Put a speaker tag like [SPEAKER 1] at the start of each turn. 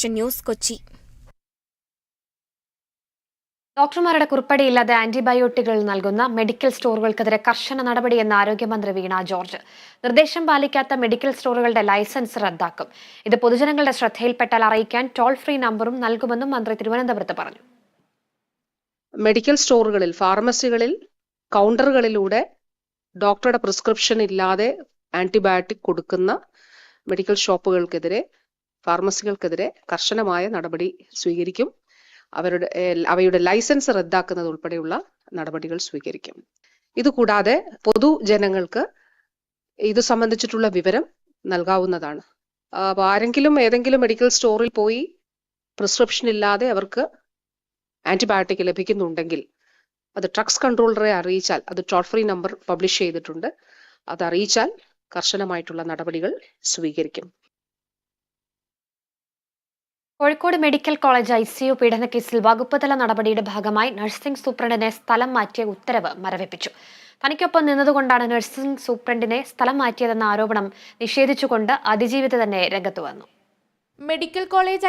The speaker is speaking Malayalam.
[SPEAKER 1] Vision news, Kochi.
[SPEAKER 2] ഡോക്ടർമാരുടെ കുറിപ്പടിയില്ലാതെ ആന്റിബയോട്ടിക്കുകൾ നൽകുന്ന മെഡിക്കൽ സ്റ്റോറുകൾക്കെതിരെ കർശന നടപടിയെന്ന് ആരോഗ്യമന്ത്രി വീണ ജോർജ്. നിർദ്ദേശം പാലിക്കാത്ത മെഡിക്കൽ സ്റ്റോറുകളുടെ ലൈസൻസ് റദ്ദാക്കും. ഇത് പൊതുജനങ്ങളുടെ ശ്രദ്ധയിൽപ്പെട്ടാൽ അറിയിക്കാൻ ടോൾ ഫ്രീ നമ്പറും നൽകുമെന്നും മന്ത്രി തിരുവനന്തപുരത്ത് പറഞ്ഞു.
[SPEAKER 3] മെഡിക്കൽ സ്റ്റോറുകളിൽ, ഫാർമസികളിൽ, കൗണ്ടറുകളിലൂടെ ഡോക്ടറുടെ പ്രിസ്ക്രിപ്ഷൻ ഇല്ലാതെ ആന്റിബയോട്ടിക് കൊടുക്കുന്ന മെഡിക്കൽ ഷോപ്പുകൾക്കെതിരെ, ഫാർമസികൾക്കെതിരെ കർശനമായ നടപടി സ്വീകരിക്കും. അവയുടെ ലൈസൻസ് റദ്ദാക്കുന്നത് ഉൾപ്പെടെയുള്ള നടപടികൾ സ്വീകരിക്കും. ഇതുകൂടാതെ പൊതുജനങ്ങൾക്ക് ഇത് സംബന്ധിച്ചിട്ടുള്ള വിവരം നൽകാവുന്നതാണ്. ആരെങ്കിലും ഏതെങ്കിലും മെഡിക്കൽ സ്റ്റോറിൽ പോയി പ്രിസ്ക്രിപ്ഷൻ ഇല്ലാതെ അവർക്ക് ആന്റിബയോട്ടിക് ലഭിക്കുന്നുണ്ടെങ്കിൽ അത് ഡ്രഗ്സ് കൺട്രോളറെ അറിയിച്ചാൽ, അത് ടോൾ ഫ്രീ നമ്പർ പബ്ലിഷ് ചെയ്തിട്ടുണ്ട്, അത് അറിയിച്ചാൽ കർശനമായിട്ടുള്ള നടപടികൾ സ്വീകരിക്കും.
[SPEAKER 2] കോഴിക്കോട് മെഡിക്കൽ കോളേജ് ICU പീഡനക്കേസിൽ വകുപ്പുതല നടപടിയുടെ ഭാഗമായി നഴ്സിംഗ് സൂപ്രണ്ടിനെ സ്ഥലം മാറ്റിയ ഉത്തരവ് മരവിപ്പിച്ചു. തനിക്കൊപ്പം നിന്നതുകൊണ്ടാണ് നഴ്സിംഗ് സൂപ്രണ്ടിനെ സ്ഥലം മാറ്റിയതെന്ന ആരോപണം നിഷേധിച്ചുകൊണ്ട് അതിജീവിത തന്നെ രംഗത്ത് വന്നു.
[SPEAKER 4] Medical college